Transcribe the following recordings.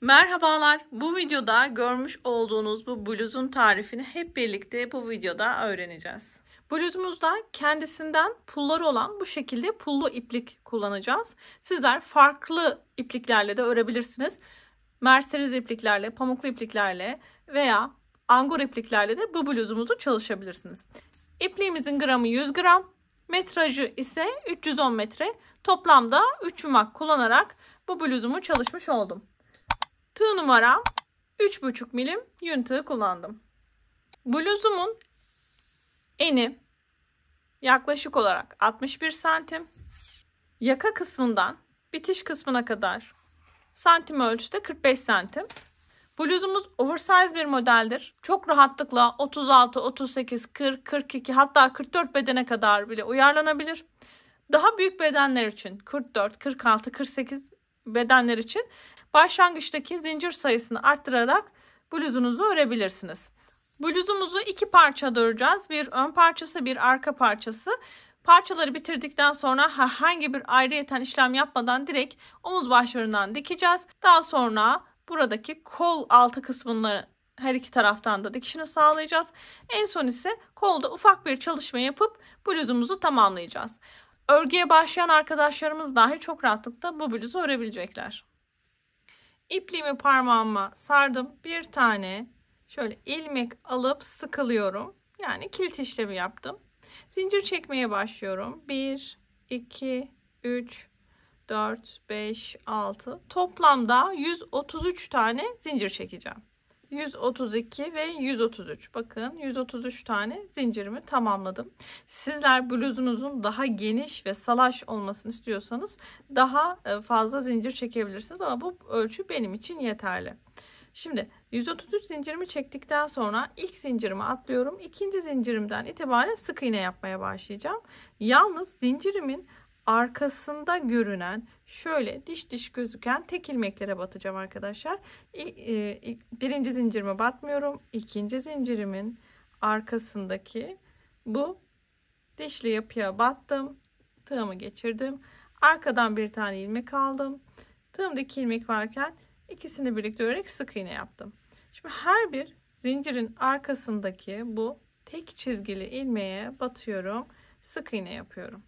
Merhabalar. Bu videoda görmüş olduğunuz bu bluzun tarifini hep birlikte bu videoda öğreneceğiz. Bluzumuzda kendisinden pulları olan bu şekilde pullu iplik kullanacağız. Sizler farklı ipliklerle de örebilirsiniz. Merseriz ipliklerle, pamuklu ipliklerle veya angur ipliklerle de bu bluzumuzu çalışabilirsiniz. İpliğimizin gramı 100 gram, metrajı ise 310 metre. Toplamda 3 yumak kullanarak bu bluzumu çalışmış oldum. Tığ numaram 3,5 milim yün tığı kullandım. Bluzumun eni yaklaşık olarak 61 santim. Yaka kısmından bitiş kısmına kadar santim ölçüde 45 santim. Bluzumuz oversize bir modeldir. Çok rahatlıkla 36, 38, 40, 42 hatta 44 bedene kadar bile uyarlanabilir. Daha büyük bedenler için 44, 46, 48 bedenler için başlangıçtaki zincir sayısını arttırarak bluzunuzu örebilirsiniz. Bluzumuzu iki parçada öreceğiz. Bir ön parçası, bir arka parçası. Parçaları bitirdikten sonra herhangi bir ayrıyeten işlem yapmadan direkt omuz başlarından dikeceğiz. Daha sonra buradaki kol altı kısmını her iki taraftan da dikişini sağlayacağız. En son ise kolda ufak bir çalışma yapıp bluzumuzu tamamlayacağız. Örgüye başlayan arkadaşlarımız dahi çok rahatlıkla bu bluzu örebilecekler. İpliğimi parmağıma sardım. Bir tane şöyle ilmek alıp sıkılıyorum. Yani kilit işlemi yaptım. Zincir çekmeye başlıyorum. 1, 2, 3, 4, 5, 6. Toplamda 133 tane zincir çekeceğim. 132 ve 133. Bakın 133 tane zincirimi tamamladım. Sizler bluzunuzun daha geniş ve salaş olmasını istiyorsanız daha fazla zincir çekebilirsiniz ama bu ölçü benim için yeterli. Şimdi 133 zincirimi çektikten sonra ilk zincirimi atlıyorum. İkinci zincirimden itibaren sık iğne yapmaya başlayacağım. Yalnız zincirimin arkasında görünen şöyle diş diş gözüken tek ilmeklere batacağım arkadaşlar. Birinci zincirime batmıyorum. İkinci zincirimin arkasındaki bu dişli yapıya battım. Tığımı geçirdim. Arkadan bir tane ilmek aldım. Tığımda 2 ilmek varken ikisini birlikte örerek sık iğne yaptım. Şimdi her bir zincirin arkasındaki bu tek çizgili ilmeğe batıyorum. Sık iğne yapıyorum.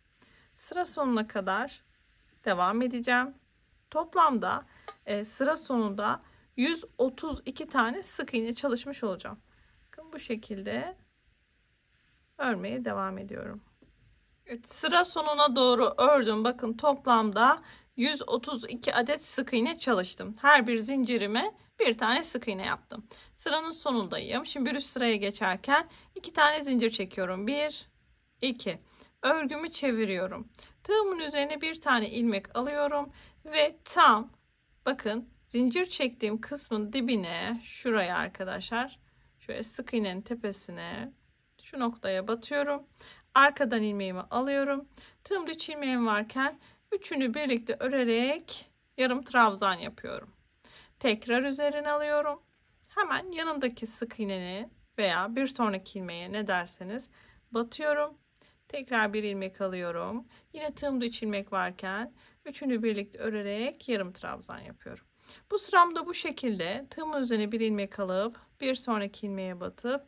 Sıra sonuna kadar devam edeceğim. Toplamda sıra sonunda 132 tane sık iğne çalışmış olacağım. Bakın bu şekilde örmeye devam ediyorum. Evet, sıra sonuna doğru ördüm. Bakın toplamda 132 adet sık iğne çalıştım. Her bir zincirime bir tane sık iğne yaptım. Sıranın sonundayım. Şimdi bir üst sıraya geçerken 2 tane zincir çekiyorum. 1, 2. Örgümü çeviriyorum. Tığımın üzerine bir tane ilmek alıyorum ve tam bakın zincir çektiğim kısmın dibine şuraya arkadaşlar şöyle sık iğnenin tepesine şu noktaya batıyorum. Arkadan ilmeğimi alıyorum. Tığımda 3 ilmeğim varken üçünü birlikte örerek yarım trabzan yapıyorum. Tekrar üzerine alıyorum. Hemen yanındaki sık iğneni veya bir sonraki ilmeğe ne derseniz batıyorum. Tekrar bir ilmek alıyorum. Yine tığımda 3 ilmek varken üçünü birlikte örerek yarım trabzan yapıyorum. Bu sıramda bu şekilde tığımın üzerine bir ilmek alıp bir sonraki ilmeğe batıp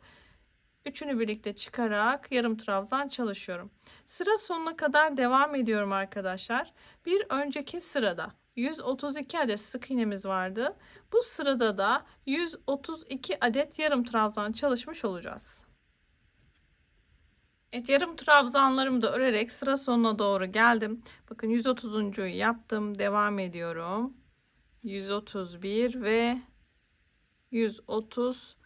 üçünü birlikte çıkarak yarım trabzan çalışıyorum. Sıra sonuna kadar devam ediyorum arkadaşlar. Bir önceki sırada 132 adet sık iğnemiz vardı. Bu sırada da 132 adet yarım trabzan çalışmış olacağız. Evet, yarım trabzanlarımı da örerek sıra sonuna doğru geldim. Bakın 130'uncuyu yaptım. Devam ediyorum. 131 ve 130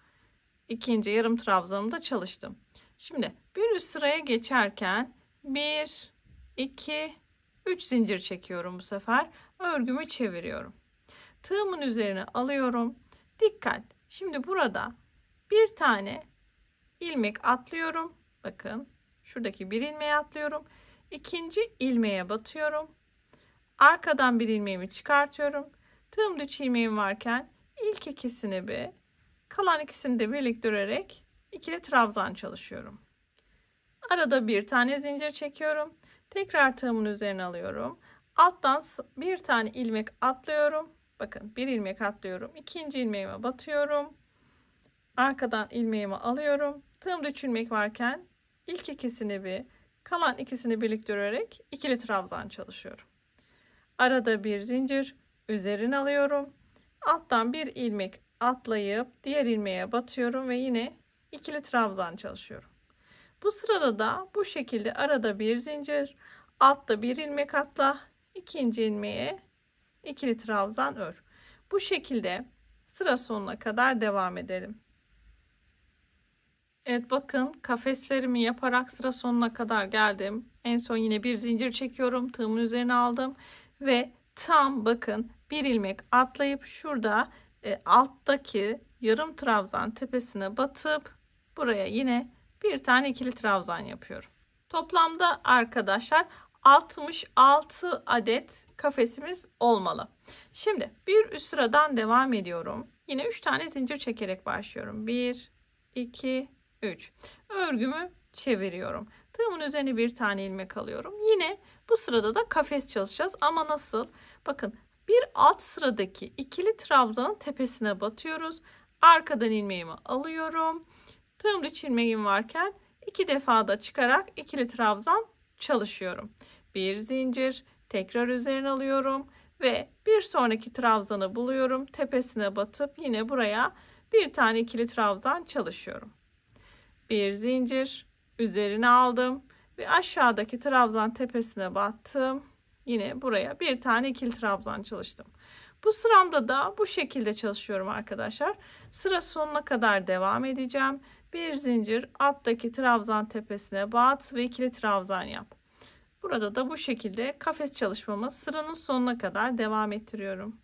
ikinci yarım trabzanımı da çalıştım. Şimdi bir üst sıraya geçerken 1, 2, 3 zincir çekiyorum bu sefer. Örgümü çeviriyorum. Tığımın üzerine alıyorum. Dikkat. Şimdi burada bir tane ilmek atlıyorum. Bakın şuradaki bir ilmeğe atlıyorum. İkinci ilmeğe batıyorum. Arkadan bir ilmeğimi çıkartıyorum. Tığımda 3 ilmeğim varken ilk ikisini bir kalan ikisini de birlikte örerek ikili trabzan çalışıyorum. Arada bir tane zincir çekiyorum. Tekrar tığımın üzerine alıyorum. Alttan bir tane ilmek atlıyorum. Bakın bir ilmek atlıyorum. İkinci ilmeğime batıyorum. Arkadan ilmeğimi alıyorum. Tığımda 3 ilmek varken ilk ikisini bir, kalan ikisini birleştirerek ikili trabzan çalışıyorum. Arada bir zincir, üzerine alıyorum. Alttan bir ilmek atlayıp diğer ilmeğe batıyorum ve yine ikili trabzan çalışıyorum. Bu sırada da bu şekilde arada bir zincir, altta bir ilmek atla, ikinci ilmeğe ikili trabzan ör. Bu şekilde sıra sonuna kadar devam edelim. Evet, bakın kafeslerimi yaparak sıra sonuna kadar geldim. En son yine bir zincir çekiyorum. Tığımın üzerine aldım ve tam bakın bir ilmek atlayıp şurada alttaki yarım trabzan tepesine batıp buraya yine bir tane ikili trabzan yapıyorum. Toplamda arkadaşlar 66 adet kafesimiz olmalı. Şimdi bir üst sıradan devam ediyorum. Yine 3 tane zincir çekerek başlıyorum. 1, 2, 3. Örgümü çeviriyorum. Tığımın üzerine bir tane ilmek alıyorum. Yine bu sırada da kafes çalışacağız. Ama nasıl? Bakın bir alt sıradaki ikili trabzanın tepesine batıyoruz. Arkadan ilmeğimi alıyorum. Tığımda 3 ilmeğim varken 2 defa da çıkarak ikili trabzan çalışıyorum. Bir zincir, tekrar üzerine alıyorum ve bir sonraki trabzanı buluyorum. Tepesine batıp yine buraya bir tane ikili trabzan çalışıyorum. Bir zincir, üzerine aldım ve aşağıdaki trabzan tepesine battım. Yine buraya bir tane ikili trabzan çalıştım. Bu sıramda da bu şekilde çalışıyorum arkadaşlar. Sıra sonuna kadar devam edeceğim. Bir zincir, alttaki trabzan tepesine bat ve ikili trabzan yap. Burada da bu şekilde kafes çalışmamı sıranın sonuna kadar devam ettiriyorum.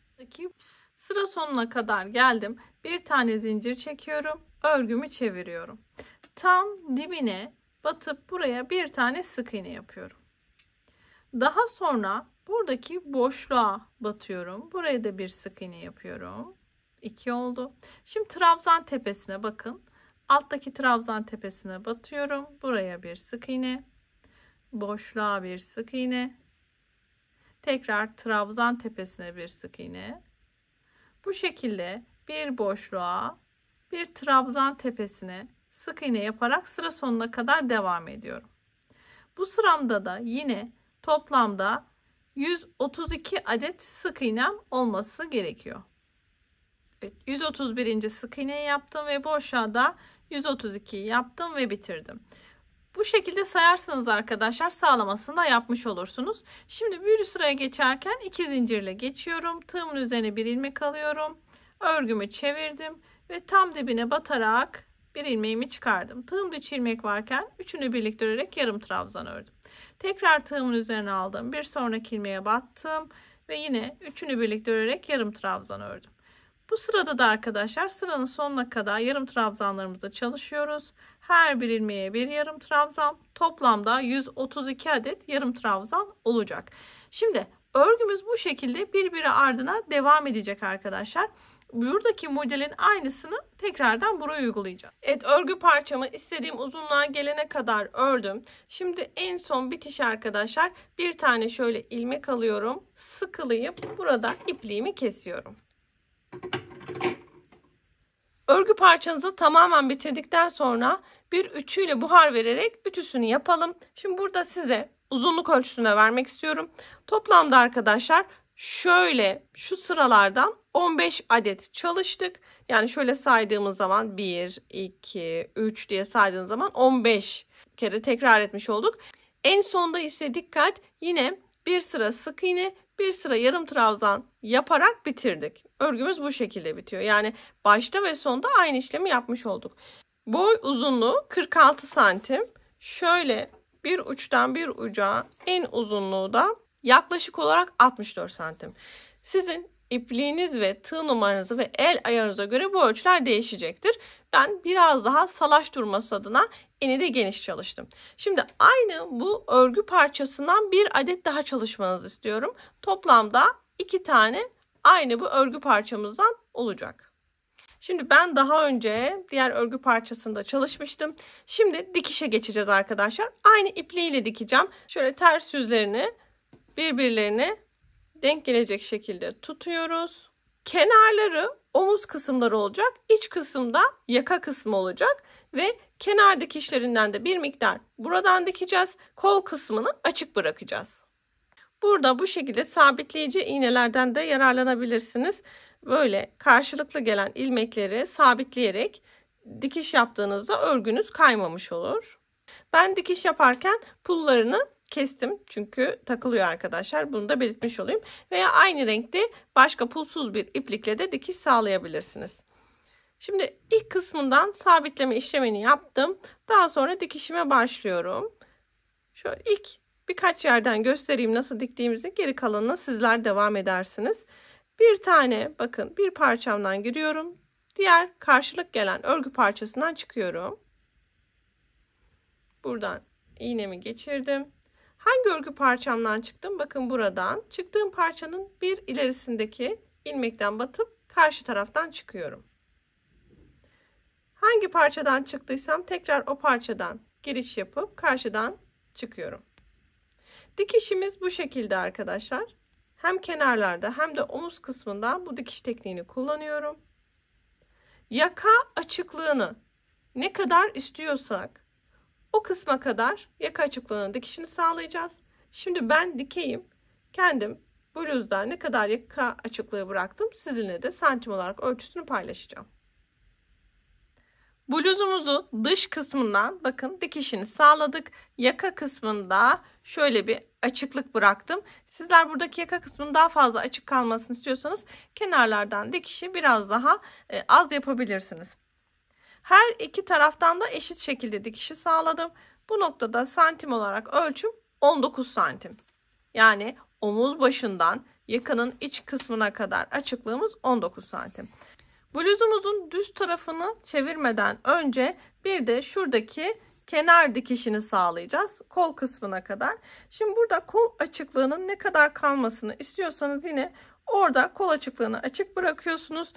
Sıra sonuna kadar geldim. Bir tane zincir çekiyorum. Örgümü çeviriyorum. Tam dibine batıp buraya bir tane sık iğne yapıyorum. Daha sonra buradaki boşluğa batıyorum. Buraya da bir sık iğne yapıyorum. 2 oldu. Şimdi trabzan tepesine bakın. Alttaki trabzan tepesine batıyorum. Buraya bir sık iğne. Boşluğa bir sık iğne. Tekrar trabzan tepesine bir sık iğne. Bu şekilde bir boşluğa, bir trabzan tepesine sık iğne yaparak sıra sonuna kadar devam ediyorum. Bu sıramda da yine toplamda 132 adet sık iğnem olması gerekiyor. Evet, 131. sık iğneyi yaptım ve boşluğa da 132 yaptım ve bitirdim. Bu şekilde sayarsınız arkadaşlar, sağlamasını da yapmış olursunuz. Şimdi bir sıraya geçerken 2 zincirle geçiyorum. Tığımın üzerine bir ilmek alıyorum. Örgümü çevirdim ve tam dibine batarak bir ilmeğimi çıkardım. Tığımda 3 ilmek varken üçünü birleştirerek yarım trabzan ördüm. Tekrar tığımın üzerine aldım. Bir sonraki ilmeğe battım ve yine üçünü birleştirerek yarım trabzan ördüm. Bu sırada da arkadaşlar sıranın sonuna kadar yarım trabzanlarımızı çalışıyoruz. Her bir ilmeğe bir yarım trabzan, toplamda 132 adet yarım trabzan olacak. Şimdi örgümüz bu şekilde birbiri ardına devam edecek arkadaşlar. Buradaki modelin aynısını tekrardan buraya uygulayacağım. Evet, örgü parçamı istediğim uzunluğa gelene kadar ördüm. Şimdi en son bitiş arkadaşlar, bir tane şöyle ilmek alıyorum. Sıkılayıp burada ipliğimi kesiyorum. Örgü parçanızı tamamen bitirdikten sonra bir ütüyle buhar vererek ütüsünü yapalım. Şimdi burada size uzunluk ölçüsünü vermek istiyorum. Toplamda arkadaşlar şöyle şu sıralardan 15 adet çalıştık. Yani şöyle saydığımız zaman 1, 2, 3 diye saydığınız zaman 15 kere tekrar etmiş olduk. En sonda ise dikkat, yine bir sıra sık iğne, bir sıra yarım trabzan yaparak bitirdik. Örgümüz bu şekilde bitiyor. Yani başta ve sonda aynı işlemi yapmış olduk. Boy uzunluğu 46 santim. Şöyle bir uçtan bir uca, en uzunluğu da yaklaşık olarak 64 santim. Sizin ipliğiniz ve tığ numaranızı ve el ayarınıza göre bu ölçüler değişecektir. Ben biraz daha salaş durması adına eni de geniş çalıştım. Şimdi aynı bu örgü parçasından bir adet daha çalışmanızı istiyorum. Toplamda 2 tane aynı bu örgü parçamızdan olacak. Şimdi ben daha önce diğer örgü parçasında çalışmıştım. Şimdi dikişe geçeceğiz arkadaşlar. Aynı ipliğiyle dikeceğim. Şöyle ters yüzlerini birbirlerine denk gelecek şekilde tutuyoruz. Kenarları omuz kısımları olacak. İç kısımda yaka kısmı olacak. Ve kenar dikişlerinden de bir miktar buradan dikeceğiz. Kol kısmını açık bırakacağız. Burada bu şekilde sabitleyici iğnelerden de yararlanabilirsiniz. Böyle karşılıklı gelen ilmekleri sabitleyerek dikiş yaptığınızda örgünüz kaymamış olur. Ben dikiş yaparken pullarını kestim çünkü takılıyor arkadaşlar. Bunu da belirtmiş olayım. Veya aynı renkte başka pulsuz bir iplikle de dikiş sağlayabilirsiniz. Şimdi ilk kısmından sabitleme işlemini yaptım. Daha sonra dikişime başlıyorum. Şöyle ilk birkaç yerden göstereyim nasıl diktiğimizi. Geri kalanına sizler devam edersiniz. Bir tane bakın bir parçamdan giriyorum. Diğer karşılık gelen örgü parçasından çıkıyorum. Buradan iğnemi geçirdim. Hangi örgü parçamdan çıktım? Bakın buradan. Çıktığım parçanın bir ilerisindeki ilmekten batıp karşı taraftan çıkıyorum. Hangi parçadan çıktıysam tekrar o parçadan giriş yapıp karşıdan çıkıyorum. Dikişimiz bu şekilde arkadaşlar. Hem kenarlarda hem de omuz kısmında bu dikiş tekniğini kullanıyorum. Yaka açıklığını ne kadar istiyorsak o kısma kadar yaka açıklığının dikişini sağlayacağız. Şimdi ben dikeyim. Kendim bluzda ne kadar yaka açıklığı bıraktım sizinle de santim olarak ölçüsünü paylaşacağım. Bluzumuzu dış kısmından bakın dikişini sağladık. Yaka kısmında şöyle bir açıklık bıraktım. Sizler buradaki yaka kısmının daha fazla açık kalmasını istiyorsanız kenarlardan dikişi biraz daha az yapabilirsiniz. Her iki taraftan da eşit şekilde dikişi sağladım. Bu noktada santim olarak ölçüm 19 santim. Yani omuz başından yakanın iç kısmına kadar açıklığımız 19 santim. Bluzumuzun düz tarafını çevirmeden önce bir de şuradaki kenar dikişini sağlayacağız. Kol kısmına kadar. Şimdi burada kol açıklığının ne kadar kalmasını istiyorsanız yine orada kol açıklığını açık bırakıyorsunuz.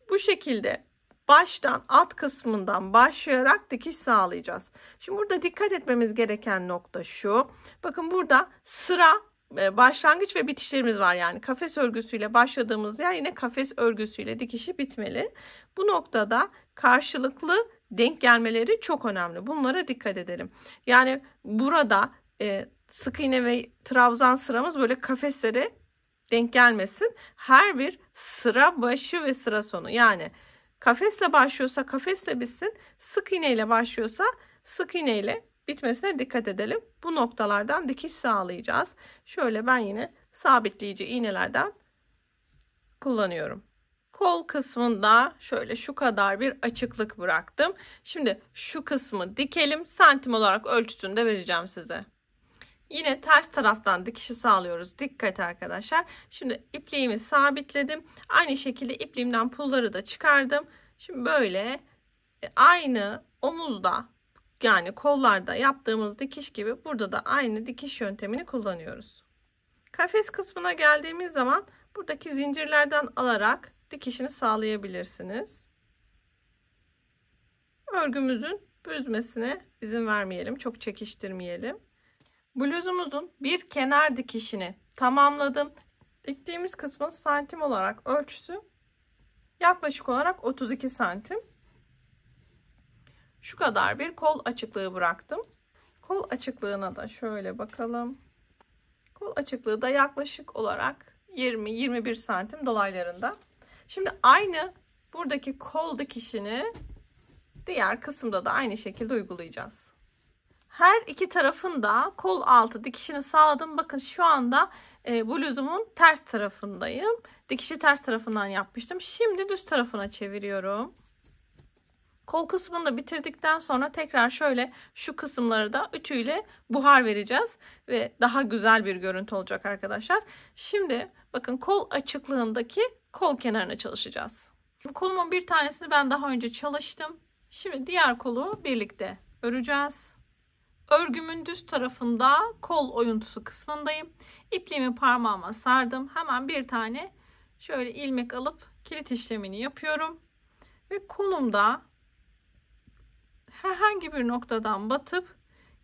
Bu şekilde baştan alt kısmından başlayarak dikiş sağlayacağız. Şimdi burada dikkat etmemiz gereken nokta şu. Bakın burada sıra başlangıç ve bitişlerimiz var. Yani kafes örgüsüyle başladığımız yer yine kafes örgüsüyle dikişi bitmeli. Bu noktada karşılıklı denk gelmeleri çok önemli. Bunlara dikkat edelim. Yani burada sık iğne ve trabzan sıramız böyle kafeslere denk gelmesin. Her bir sıra başı ve sıra sonu. Yani kafesle başlıyorsa kafesle bitsin. Sık iğne ile başlıyorsa sık iğne ile bitmesine dikkat edelim. Bu noktalardan dikiş sağlayacağız. Şöyle ben yine sabitleyici iğnelerden kullanıyorum. Kol kısmında şöyle şu kadar bir açıklık bıraktım. Şimdi şu kısmı dikelim. Santim olarak ölçüsünü de vereceğim size. Yine ters taraftan dikişi sağlıyoruz. Dikkat arkadaşlar. Şimdi ipliğimi sabitledim. Aynı şekilde ipliğimden pulları da çıkardım. Şimdi böyle aynı omuzda yani kollarda yaptığımız dikiş gibi burada da aynı dikiş yöntemini kullanıyoruz. Kafes kısmına geldiğimiz zaman buradaki zincirlerden alarak dikişini sağlayabilirsiniz. Örgümüzün büzmesine izin vermeyelim. Çok çekiştirmeyelim. Bluzumuzun bir kenar dikişini tamamladım. Diktiğimiz kısmın santim olarak ölçüsü yaklaşık olarak 32 santim. Şu kadar bir kol açıklığı bıraktım. Kol açıklığına da şöyle bakalım. Kol açıklığı da yaklaşık olarak 20-21 santim dolaylarında. Şimdi aynı buradaki kol dikişini diğer kısımda da aynı şekilde uygulayacağız. Her iki tarafın da kol altı dikişini sağladım. Bakın şu anda bluzumun ters tarafındayım. Dikişi ters tarafından yapmıştım. Şimdi düz tarafına çeviriyorum. Kol kısmını da bitirdikten sonra tekrar şöyle şu kısımları da ütüyle buhar vereceğiz. Ve daha güzel bir görüntü olacak arkadaşlar. Şimdi bakın kol açıklığındaki kol kenarına çalışacağız. Kolumun bir tanesini ben daha önce çalıştım. Şimdi diğer kolu birlikte öreceğiz. Örgümün düz tarafında kol oyuntusu kısmındayım. İpliğimi parmağıma sardım. Hemen bir tane şöyle ilmek alıp kilit işlemini yapıyorum. Ve kolumda herhangi bir noktadan batıp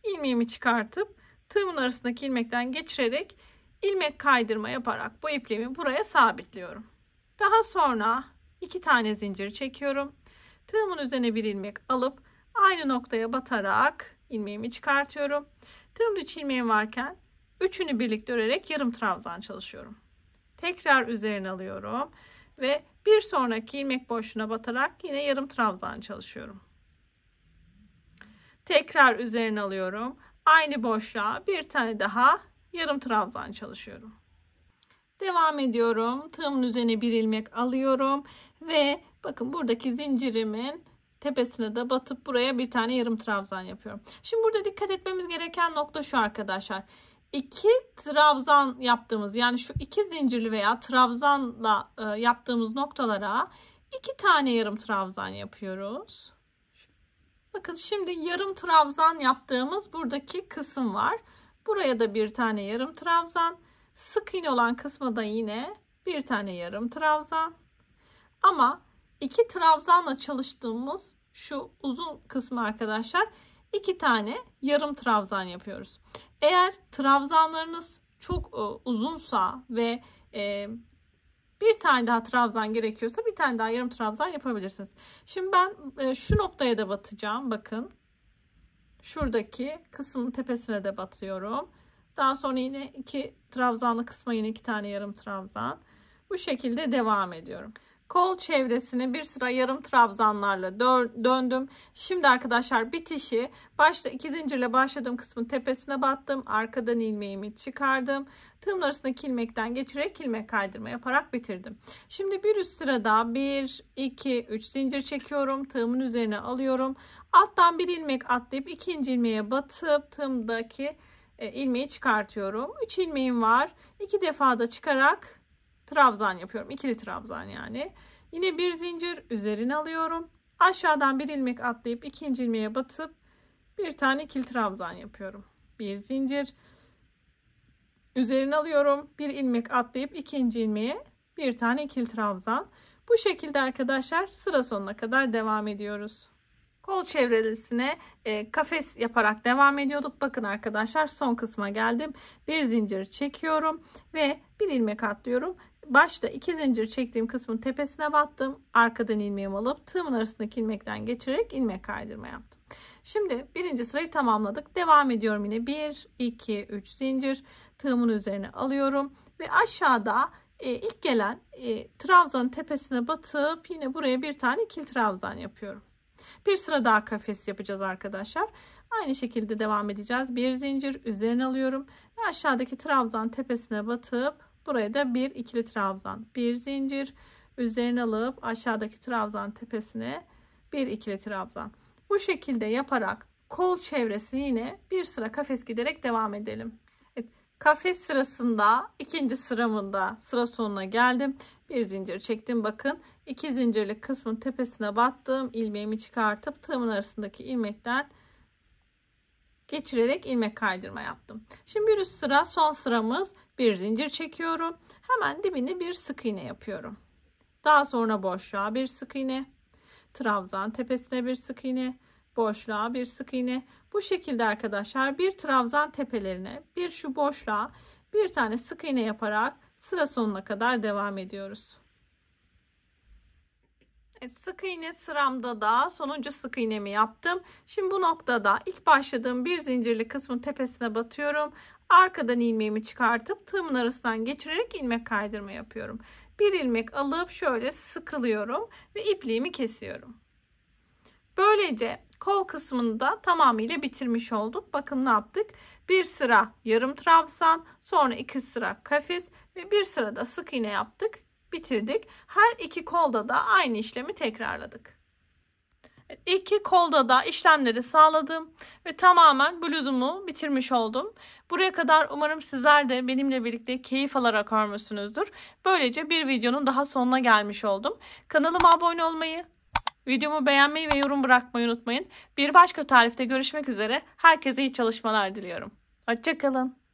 ilmeğimi çıkartıp tığımın arasındaki ilmekten geçirerek ilmek kaydırma yaparak bu ipliğimi buraya sabitliyorum. Daha sonra 2 tane zincir çekiyorum. Tığımın üzerine bir ilmek alıp aynı noktaya batarak ilmeğimi çıkartıyorum. Tığımda 3 ilmeğim varken üçünü birlikte örerek yarım trabzan çalışıyorum. Tekrar üzerine alıyorum ve bir sonraki ilmek boşluğuna batarak yine yarım trabzan çalışıyorum. Tekrar üzerine alıyorum. Aynı boşluğa bir tane daha yarım trabzan çalışıyorum. Devam ediyorum. Tığımın üzerine bir ilmek alıyorum ve bakın buradaki zincirimin tepesine de batıp buraya bir tane yarım trabzan yapıyorum. Şimdi burada dikkat etmemiz gereken nokta şu arkadaşlar. 2 trabzan yaptığımız, yani şu 2 zincirli veya trabzanla yaptığımız noktalara 2 tane yarım trabzan yapıyoruz. Bakın şimdi yarım trabzan yaptığımız buradaki kısım var. Buraya da bir tane yarım trabzan. Sık iğne olan kısma da yine bir tane yarım trabzan. Ama 2 trabzanla çalıştığımız şu uzun kısmı arkadaşlar 2 tane yarım trabzan yapıyoruz. Eğer trabzanlarınız çok uzunsa ve bir tane daha trabzan gerekiyorsa bir tane daha yarım trabzan yapabilirsiniz. Şimdi ben şu noktaya da batacağım. Bakın. Şuradaki kısmın tepesine de batıyorum. Daha sonra yine 2 trabzanlı kısma yine 2 tane yarım trabzan. Bu şekilde devam ediyorum. Kol çevresini bir sıra yarım trabzanlarla döndüm. Şimdi arkadaşlar bitişi başta 2 zincirle başladığım kısmın tepesine battım. Arkadan ilmeğimi çıkardım. Tığımın arasındaki ilmekten geçirerek ilmek kaydırma yaparak bitirdim. Şimdi bir üst sırada 1, 2, 3 zincir çekiyorum. Tığımın üzerine alıyorum. Alttan bir ilmek atlayıp ikinci ilmeğe batıp tığımdaki ilmeği çıkartıyorum. 3 ilmeğim var. 2 defa da çıkarak trabzan yapıyorum. İkili trabzan yani. Yine bir zincir üzerine alıyorum. Aşağıdan bir ilmek atlayıp ikinci ilmeğe batıp bir tane ikili trabzan yapıyorum. Bir zincir üzerine alıyorum. Bir ilmek atlayıp ikinci ilmeğe bir tane ikili trabzan. Bu şekilde arkadaşlar sıra sonuna kadar devam ediyoruz. Kol çevresine kafes yaparak devam ediyorduk. Bakın arkadaşlar son kısma geldim. Bir zincir çekiyorum ve bir ilmek atlıyorum. Başta 2 zincir çektiğim kısmın tepesine battım. Arkadan ilmeğimi alıp tığımın arasındaki ilmekten geçirerek ilmek kaydırma yaptım. Şimdi birinci sırayı tamamladık. Devam ediyorum yine 1, 2, 3 zincir tığımın üzerine alıyorum ve aşağıda ilk gelen trabzanın tepesine batıp yine buraya bir tane ikili trabzan yapıyorum. Bir sıra daha kafes yapacağız arkadaşlar. Aynı şekilde devam edeceğiz. Bir zincir üzerine alıyorum ve aşağıdaki trabzan tepesine batıp buraya da bir ikili trabzan. Bir zincir üzerine alıp aşağıdaki trabzan tepesine bir ikili trabzan. Bu şekilde yaparak kol çevresi yine bir sıra kafes giderek devam edelim. Evet, kafes sırasında ikinci sıramında sıra sonuna geldim. Bir zincir çektim. Bakın 2 zincirlik kısmın tepesine battım. İlmeğimi çıkartıp tığımın arasındaki ilmekten geçirerek ilmek kaydırma yaptım. Şimdi bir üst sıra son sıramız. Bir zincir çekiyorum. Hemen dibine bir sık iğne yapıyorum. Daha sonra boşluğa bir sık iğne. Trabzan tepesine bir sık iğne. Boşluğa bir sık iğne. Bu şekilde arkadaşlar bir trabzan tepelerine bir şu boşluğa bir tane sık iğne yaparak sıra sonuna kadar devam ediyoruz. Sık iğne sıramda da sonuncu sık iğnemi yaptım. Şimdi bu noktada ilk başladığım bir zincirli kısmın tepesine batıyorum. Arkadan ilmeğimi çıkartıp tığımın arasından geçirerek ilmek kaydırma yapıyorum. Bir ilmek alıp şöyle sıkılıyorum ve ipliğimi kesiyorum. Böylece kol kısmını da tamamıyla bitirmiş olduk. Bakın ne yaptık? Bir sıra yarım trabzan, sonra 2 sıra kafes ve bir sırada sık iğne yaptık. Bitirdik. Her iki kolda da aynı işlemi tekrarladık. İki kolda da işlemleri sağladım ve tamamen bluzumu bitirmiş oldum. Buraya kadar umarım sizler de benimle birlikte keyif alarak örmüşsünüzdür. Böylece bir videonun daha sonuna gelmiş oldum. Kanalıma abone olmayı, videomu beğenmeyi ve yorum bırakmayı unutmayın. Bir başka tarifte görüşmek üzere. Herkese iyi çalışmalar diliyorum. Hoşça kalın.